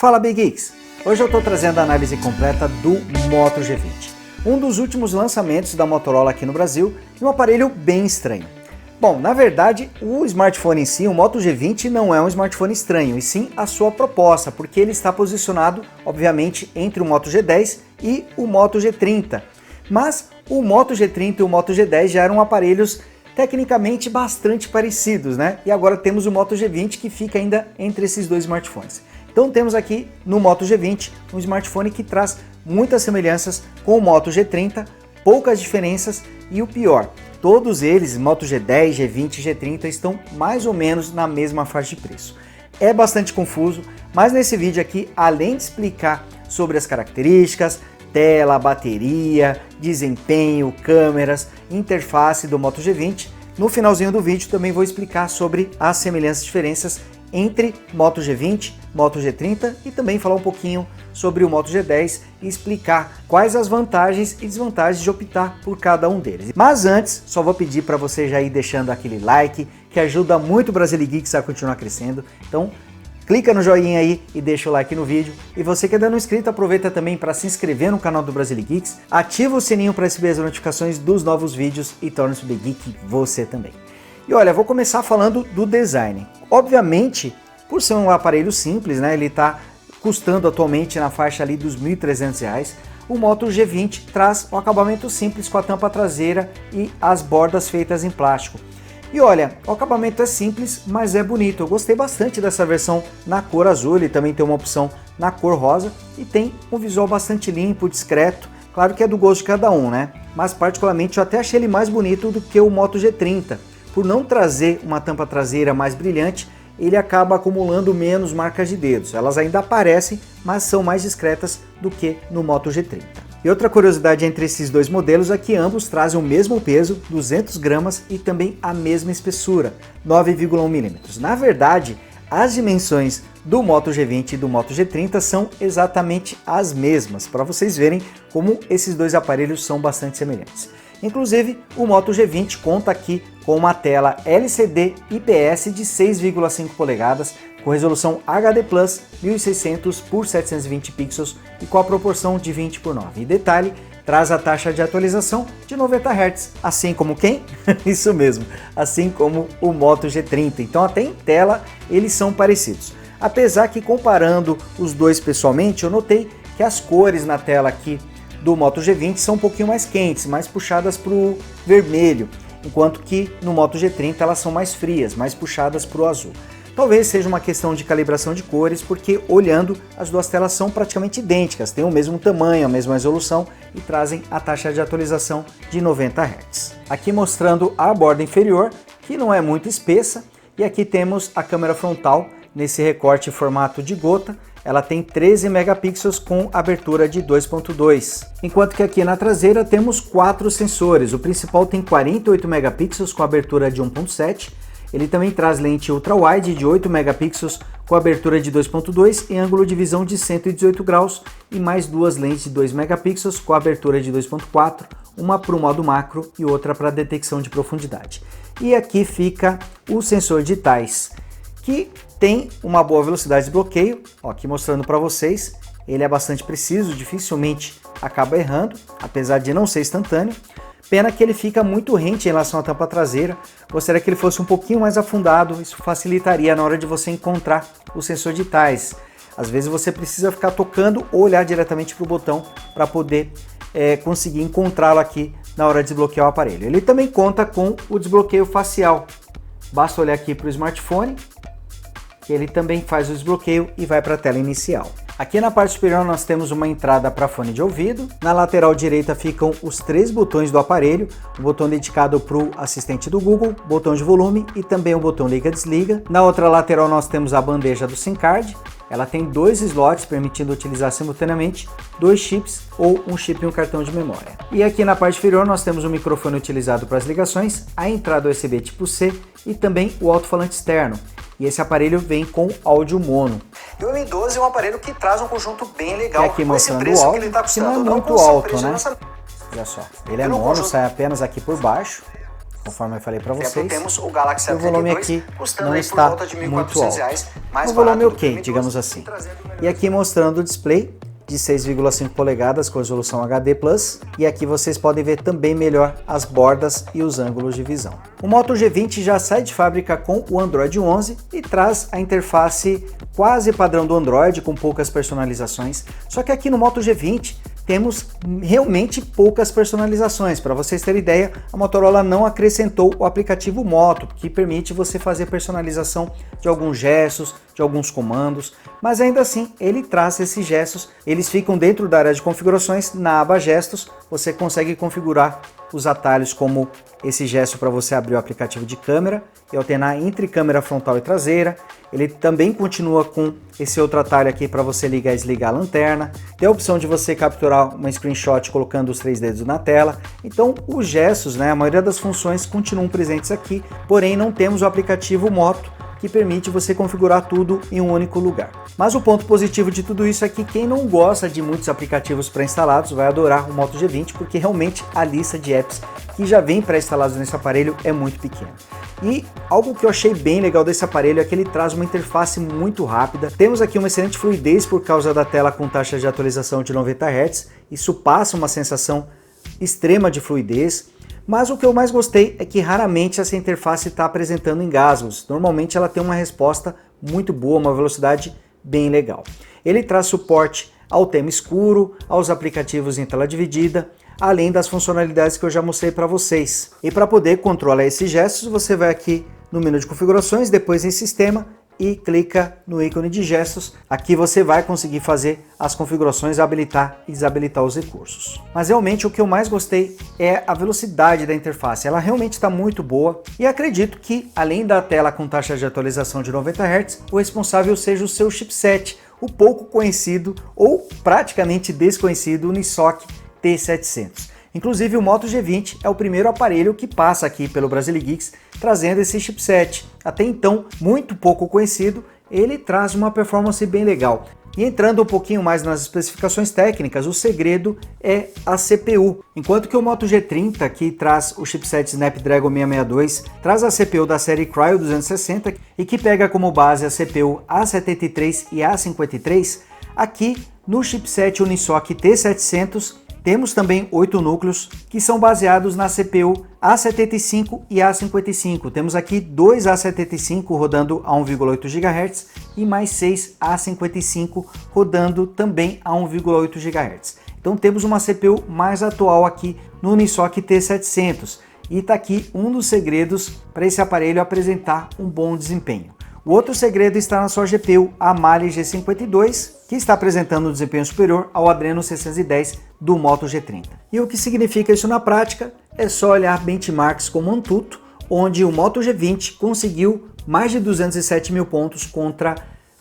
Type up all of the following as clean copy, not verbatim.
Fala Big Geeks! Hoje eu estou trazendo a análise completa do Moto G20, um dos últimos lançamentos da Motorola aqui no Brasil e um aparelho bem estranho. Bom, na verdade, o smartphone em si, o Moto G20, não é um smartphone estranho, e sim a sua proposta, porque ele está posicionado, obviamente, entre o Moto G10 e o Moto G30. Mas o Moto G30 e o Moto G10 já eram aparelhos tecnicamente bastante parecidos, né? E agora temos o Moto G20 que fica ainda entre esses dois smartphones. Então temos aqui no Moto G20 um smartphone que traz muitas semelhanças com o Moto G30, poucas diferenças e o pior, todos eles, Moto G10, G20 e G30, estão mais ou menos na mesma faixa de preço. É bastante confuso, mas nesse vídeo aqui, além de explicar sobre as características, tela, bateria, desempenho, câmeras, interface do Moto G20, no finalzinho do vídeo também vou explicar sobre as semelhanças e diferenças entre Moto G20, Moto G30 e também falar um pouquinho sobre o Moto G10 e explicar quais as vantagens e desvantagens de optar por cada um deles. Mas antes, só vou pedir para você já ir deixando aquele like, que ajuda muito o Brasilegeeks a continuar crescendo. Então, clica no joinha aí e deixa o like no vídeo. E você que ainda não é inscrito, aproveita também para se inscrever no canal do Brasilegeeks, ativa o sininho para receber as notificações dos novos vídeos e torne-se Big Geek você também. E olha, vou começar falando do design. Obviamente, por ser um aparelho simples, né, ele está custando atualmente na faixa ali dos R$ 1.300, o Moto G20 traz um acabamento simples com a tampa traseira e as bordas feitas em plástico. E olha, o acabamento é simples, mas é bonito. Eu gostei bastante dessa versão na cor azul, ele também tem uma opção na cor rosa e tem um visual bastante limpo, discreto. Claro que é do gosto de cada um, né? Mas particularmente eu até achei ele mais bonito do que o Moto G30. Por não trazer uma tampa traseira mais brilhante, ele acaba acumulando menos marcas de dedos. Elas ainda aparecem, mas são mais discretas do que no Moto G30. E outra curiosidade entre esses dois modelos é que ambos trazem o mesmo peso, 200 gramas, e também a mesma espessura, 9,1 mm. Na verdade, as dimensões do Moto G20 e do Moto G30 são exatamente as mesmas, para vocês verem como esses dois aparelhos são bastante semelhantes. Inclusive, o Moto G20 conta aqui com uma tela LCD IPS de 6,5 polegadas, com resolução HD+, 1600 por 720 pixels e com a proporção de 20:9. E detalhe, traz a taxa de atualização de 90 Hz, assim como quem? Isso mesmo, assim como o Moto G30. Então até em tela eles são parecidos. Apesar que comparando os dois pessoalmente, eu notei que as cores na tela aqui do Moto G20 são um pouquinho mais quentes, mais puxadas para o vermelho, enquanto que no Moto G30 elas são mais frias, mais puxadas para o azul. Talvez seja uma questão de calibração de cores, porque olhando as duas telas são praticamente idênticas, têm o mesmo tamanho, a mesma resolução e trazem a taxa de atualização de 90 Hz. Aqui mostrando a borda inferior, que não é muito espessa, e aqui temos a câmera frontal nesse recorte em formato de gota. Ela tem 13 megapixels com abertura de 2.2, enquanto que aqui na traseira temos 4 sensores. O principal tem 48 megapixels com abertura de 1.7, ele também traz lente ultra-wide de 8 megapixels com abertura de 2.2 e ângulo de visão de 118 graus e mais duas lentes de 2 megapixels com abertura de 2.4, uma para o modo macro e outra para detecção de profundidade. E aqui fica o sensor de tais, que tem uma boa velocidade de bloqueio, ó, aqui mostrando para vocês, ele é bastante preciso, dificilmente acaba errando, apesar de não ser instantâneo. Pena que ele fica muito rente em relação à tampa traseira, gostaria que ele fosse um pouquinho mais afundado, isso facilitaria na hora de você encontrar o sensor de tais. Às vezes você precisa ficar tocando ou olhar diretamente para o botão para poder conseguir encontrá-lo aqui na hora de desbloquear o aparelho. Ele também conta com o desbloqueio facial, basta olhar aqui para o smartphone, ele também faz o desbloqueio e vai para a tela inicial. Aqui na parte superior nós temos uma entrada para fone de ouvido, na lateral direita ficam os 3 botões do aparelho, o botão dedicado para o assistente do Google, botão de volume e também o botão liga-desliga. Na outra lateral nós temos a bandeja do SIM card, ela tem 2 slots permitindo utilizar simultaneamente 2 chips ou um chip e um cartão de memória. E aqui na parte inferior nós temos o microfone utilizado para as ligações, a entrada USB tipo C e também o alto-falante externo. E esse aparelho vem com áudio mono. E o M12 é um aparelho que traz um conjunto bem legal. E aqui mostrando o áudio, que não é muito alto, né? Olha só, ele é mono, sai apenas aqui por baixo. conforme eu falei para vocês. Temos o Galaxy o volume aqui não está muito alto. O volume ok, digamos assim. E aqui mostrando o display de 6,5 polegadas com resolução HD+, e aqui vocês podem ver também melhor as bordas e os ângulos de visão. O Moto G20 já sai de fábrica com o Android 11 e traz a interface quase padrão do Android, com poucas personalizações, só que aqui no Moto G20 temos realmente poucas personalizações. Para vocês terem ideia, a Motorola não acrescentou o aplicativo Moto, que permite você fazer personalização de alguns gestos, de alguns comandos, mas ainda assim ele traz esses gestos, eles ficam dentro da área de configurações, na aba gestos, você consegue configurar os atalhos como esse gesto para você abrir o aplicativo de câmera e alternar entre câmera frontal e traseira. Ele também continua com esse outro atalho aqui para você ligar e desligar a lanterna. Tem a opção de você capturar uma screenshot colocando os 3 dedos na tela. Então os gestos, a maioria das funções continuam presentes aqui, porém não temos o aplicativo Moto, que permite você configurar tudo em um único lugar. Mas o ponto positivo de tudo isso é que quem não gosta de muitos aplicativos pré-instalados vai adorar o Moto G20, porque realmente a lista de apps que já vem pré-instalados nesse aparelho é muito pequena. E algo que eu achei bem legal desse aparelho é que ele traz uma interface muito rápida. Temos aqui uma excelente fluidez por causa da tela com taxa de atualização de 90 Hz. Isso passa uma sensação extrema de fluidez. Mas o que eu mais gostei é que raramente essa interface está apresentando engasgos. Normalmente ela tem uma resposta muito boa, uma velocidade bem legal. Ele traz suporte ao tema escuro, aos aplicativos em tela dividida, além das funcionalidades que eu já mostrei para vocês. E para poder controlar esses gestos, você vai aqui no menu de configurações, depois em sistema, e clica no ícone de gestos. Aqui você vai conseguir fazer as configurações, habilitar e desabilitar os recursos. Mas realmente o que eu mais gostei é a velocidade da interface. Ela realmente está muito boa e acredito que, além da tela com taxa de atualização de 90 Hz, o responsável seja o seu chipset, o pouco conhecido ou praticamente desconhecido Unisoc T700. Inclusive o Moto G20 é o primeiro aparelho que passa aqui pelo Brasilegeeks trazendo esse chipset. Até então, muito pouco conhecido, ele traz uma performance bem legal. E entrando um pouquinho mais nas especificações técnicas, o segredo é a CPU. Enquanto que o Moto G30, que traz o chipset Snapdragon 662, traz a CPU da série Kryo 260 e que pega como base a CPU A73 e A53, aqui no chipset Unisoc T700, temos também 8 núcleos que são baseados na CPU A75 e A55. Temos aqui 2 A75 rodando a 1,8 GHz e mais 6 A55 rodando também a 1,8 GHz. Então temos uma CPU mais atual aqui no Unisoc T700 e está aqui um dos segredos para esse aparelho apresentar um bom desempenho. O outro segredo está na sua GPU, a Mali G52, que está apresentando um desempenho superior ao Adreno 610 do Moto G30. E o que significa isso na prática? É só olhar benchmarks como Antutu, onde o Moto G20 conseguiu mais de 207 mil pontos contra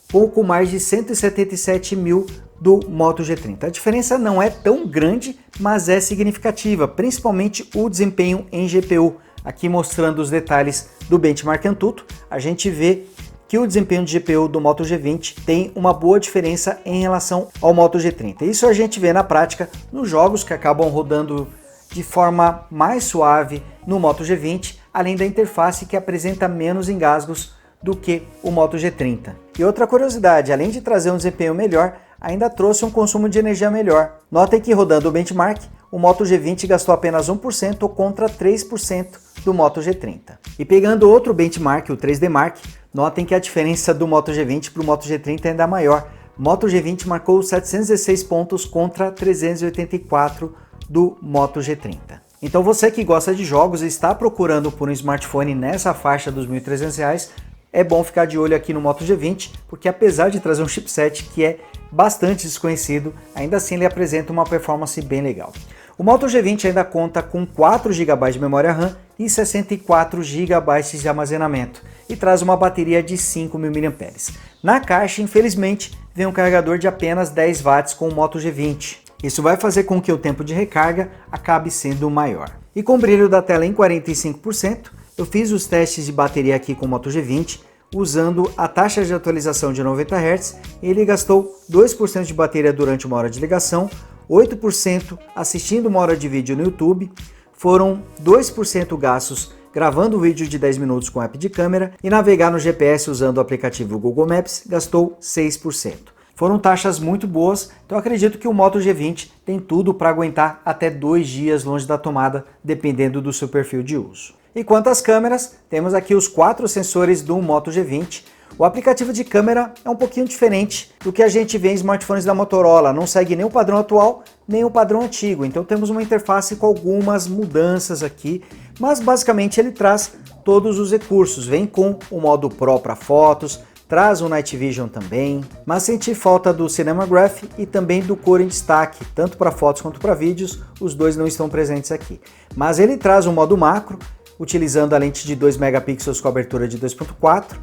pouco mais de 177 mil do Moto G30. A diferença não é tão grande, mas é significativa, principalmente o desempenho em GPU. Aqui mostrando os detalhes do benchmark Antutu, a gente vê que o desempenho de GPU do Moto G20 tem uma boa diferença em relação ao Moto G30. Isso a gente vê na prática nos jogos que acabam rodando de forma mais suave no Moto G20, além da interface que apresenta menos engasgos do que o Moto G30. E outra curiosidade, além de trazer um desempenho melhor, ainda trouxe um consumo de energia melhor. Notem que rodando o benchmark, o Moto G20 gastou apenas 1% contra 3% do Moto G30. E pegando outro benchmark, o 3D Mark, notem que a diferença do Moto G20 para o Moto G30 é ainda maior. O Moto G20 marcou 716 pontos contra 384 do Moto G30. Então você que gosta de jogos e está procurando por um smartphone nessa faixa dos R$ 1.300, é bom ficar de olho aqui no Moto G20, porque apesar de trazer um chipset que é bastante desconhecido, ainda assim ele apresenta uma performance bem legal. O Moto G20 ainda conta com 4 GB de memória RAM e 64 GB de armazenamento e traz uma bateria de 5.000 mAh. Na caixa, infelizmente, vem um carregador de apenas 10 watts com o Moto G20. Isso vai fazer com que o tempo de recarga acabe sendo maior. E com o brilho da tela em 45%, eu fiz os testes de bateria aqui com o Moto G20 usando a taxa de atualização de 90 Hz. Ele gastou 2% de bateria durante uma hora de ligação, 8% assistindo uma hora de vídeo no YouTube, foram 2% gastos gravando um vídeo de 10 minutos com app de câmera e navegar no GPS usando o aplicativo Google Maps gastou 6%. Foram taxas muito boas, então acredito que o Moto G20 tem tudo para aguentar até 2 dias longe da tomada, dependendo do seu perfil de uso. E quanto às câmeras, temos aqui os 4 sensores do Moto G20. O aplicativo de câmera é um pouquinho diferente do que a gente vê em smartphones da Motorola, não segue nem o padrão atual, nem o padrão antigo, então temos uma interface com algumas mudanças aqui, mas basicamente ele traz todos os recursos, vem com o modo Pro para fotos, traz o Night Vision também, mas senti falta do Cinema Graph e também do cor em destaque, tanto para fotos quanto para vídeos, os dois não estão presentes aqui. Mas ele traz o modo macro, utilizando a lente de 2 megapixels com abertura de 2.4,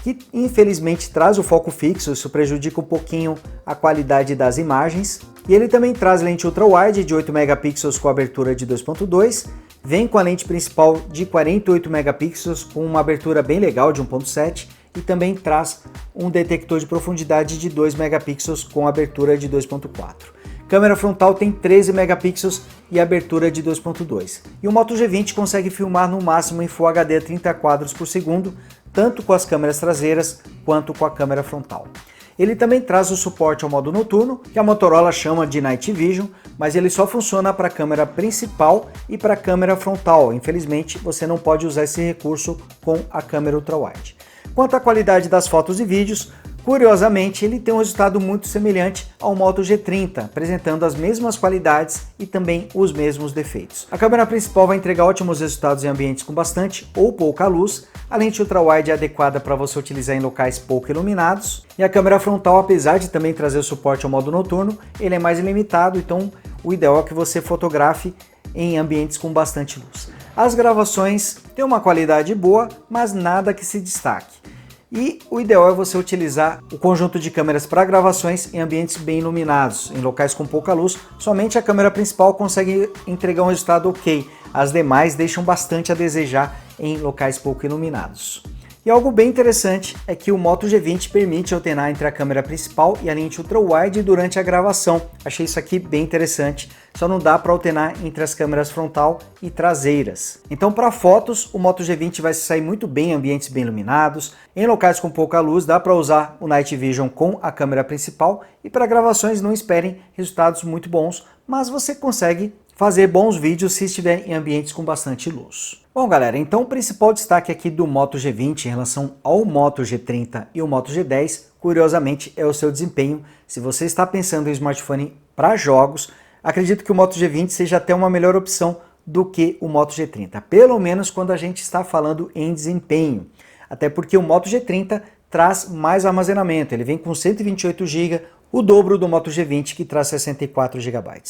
que infelizmente traz o foco fixo, isso prejudica um pouquinho a qualidade das imagens. E ele também traz lente ultra-wide de 8 megapixels com abertura de 2.2, vem com a lente principal de 48 megapixels com uma abertura bem legal de 1.7, e também traz um detector de profundidade de 2 megapixels com abertura de 2.4. Câmera frontal tem 13 megapixels e abertura de 2.2. E o Moto G20 consegue filmar no máximo em Full HD a 30 quadros por segundo, tanto com as câmeras traseiras quanto com a câmera frontal. Ele também traz o suporte ao modo noturno, que a Motorola chama de Night Vision, mas ele só funciona para a câmera principal e para a câmera frontal. Infelizmente, você não pode usar esse recurso com a câmera ultra-wide. Quanto à qualidade das fotos e vídeos, curiosamente ele tem um resultado muito semelhante ao Moto G30, apresentando as mesmas qualidades e também os mesmos defeitos. A câmera principal vai entregar ótimos resultados em ambientes com bastante ou pouca luz, a lente ultra-wide é adequada para você utilizar em locais pouco iluminados, e a câmera frontal, apesar de também trazer o suporte ao modo noturno, ele é mais limitado, então o ideal é que você fotografe em ambientes com bastante luz. As gravações têm uma qualidade boa, mas nada que se destaque. E o ideal é você utilizar o conjunto de câmeras para gravações em ambientes bem iluminados, em locais com pouca luz. Somente a câmera principal consegue entregar um resultado ok, as demais deixam bastante a desejar em locais pouco iluminados. E algo bem interessante é que o Moto G20 permite alternar entre a câmera principal e a lente ultra-wide durante a gravação. Achei isso aqui bem interessante, só não dá para alternar entre as câmeras frontal e traseiras. Então para fotos, o Moto G20 vai se sair muito bem em ambientes bem iluminados, em locais com pouca luz dá para usar o Night Vision com a câmera principal, e para gravações não esperem resultados muito bons, mas você consegue fazer bons vídeos se estiver em ambientes com bastante luz. Bom galera, então o principal destaque aqui do Moto G20 em relação ao Moto G30 e o Moto G10, curiosamente, é o seu desempenho. Se você está pensando em smartphone para jogos, acredito que o Moto G20 seja até uma melhor opção do que o Moto G30, pelo menos quando a gente está falando em desempenho. Até porque o Moto G30 traz mais armazenamento, ele vem com 128 GB, o dobro do Moto G20 que traz 64 GB.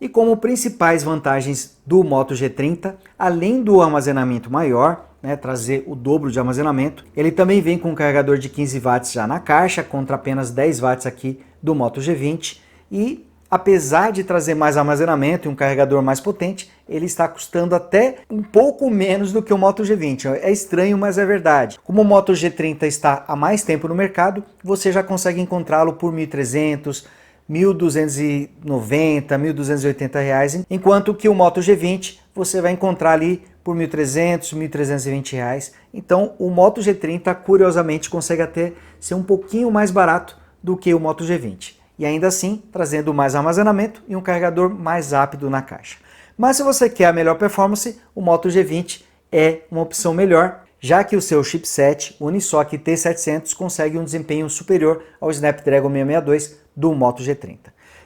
E como principais vantagens do Moto G30, além do armazenamento maior, trazer o dobro de armazenamento, ele também vem com um carregador de 15 watts já na caixa, contra apenas 10 watts aqui do Moto G20, e apesar de trazer mais armazenamento e um carregador mais potente, ele está custando até um pouco menos do que o Moto G20. É estranho, mas é verdade. Como o Moto G30 está há mais tempo no mercado, você já consegue encontrá-lo por R$ 1.300, R$ 1.290, R$ 1.280, enquanto que o Moto G20 você vai encontrar ali por R$ 1.300, R$ 1.320. Então o Moto G30 curiosamente consegue até ser um pouquinho mais barato do que o Moto G20. E ainda assim trazendo mais armazenamento e um carregador mais rápido na caixa. Mas se você quer a melhor performance, o Moto G20 é uma opção melhor, já que o seu chipset Unisoc T700 consegue um desempenho superior ao Snapdragon 662 do Moto G30.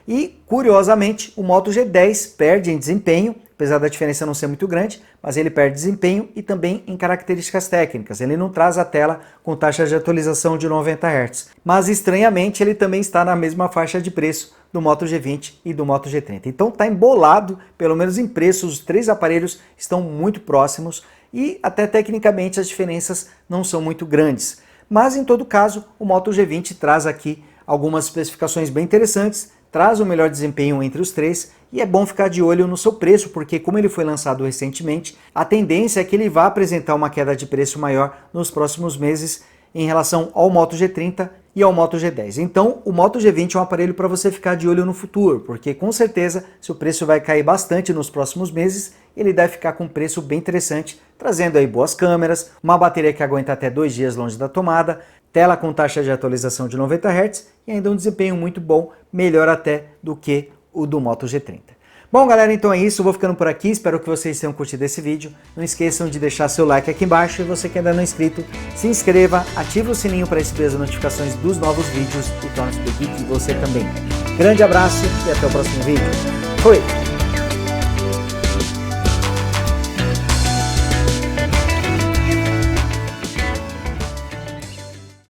E, curiosamente, o Moto G10 perde em desempenho, apesar da diferença não ser muito grande, mas ele perde desempenho e também em características técnicas. Ele não traz a tela com taxa de atualização de 90 Hz, mas estranhamente ele também está na mesma faixa de preço do Moto G20 e do Moto G30. Então está embolado, pelo menos em preço, os três aparelhos estão muito próximos e até tecnicamente as diferenças não são muito grandes. Mas em todo caso, o Moto G20 traz aqui algumas especificações bem interessantes, traz o melhor desempenho entre os três e é bom ficar de olho no seu preço, porque como ele foi lançado recentemente, a tendência é que ele vá apresentar uma queda de preço maior nos próximos meses em relação ao Moto G30 e ao Moto G10. Então, o Moto G20 é um aparelho para você ficar de olho no futuro, porque com certeza seu preço vai cair bastante nos próximos meses, ele deve ficar com um preço bem interessante, trazendo aí boas câmeras, uma bateria que aguenta até 2 dias longe da tomada, tela com taxa de atualização de 90 Hz e ainda um desempenho muito bom, melhor até do que o do Moto G30. Bom, galera, então é isso, eu vou ficando por aqui, espero que vocês tenham curtido esse vídeo. Não esqueçam de deixar seu like aqui embaixo e você que ainda não é inscrito, se inscreva, ative o sininho para receber as notificações dos novos vídeos e torne-se do Geek você também. Grande abraço e até o próximo vídeo. Fui!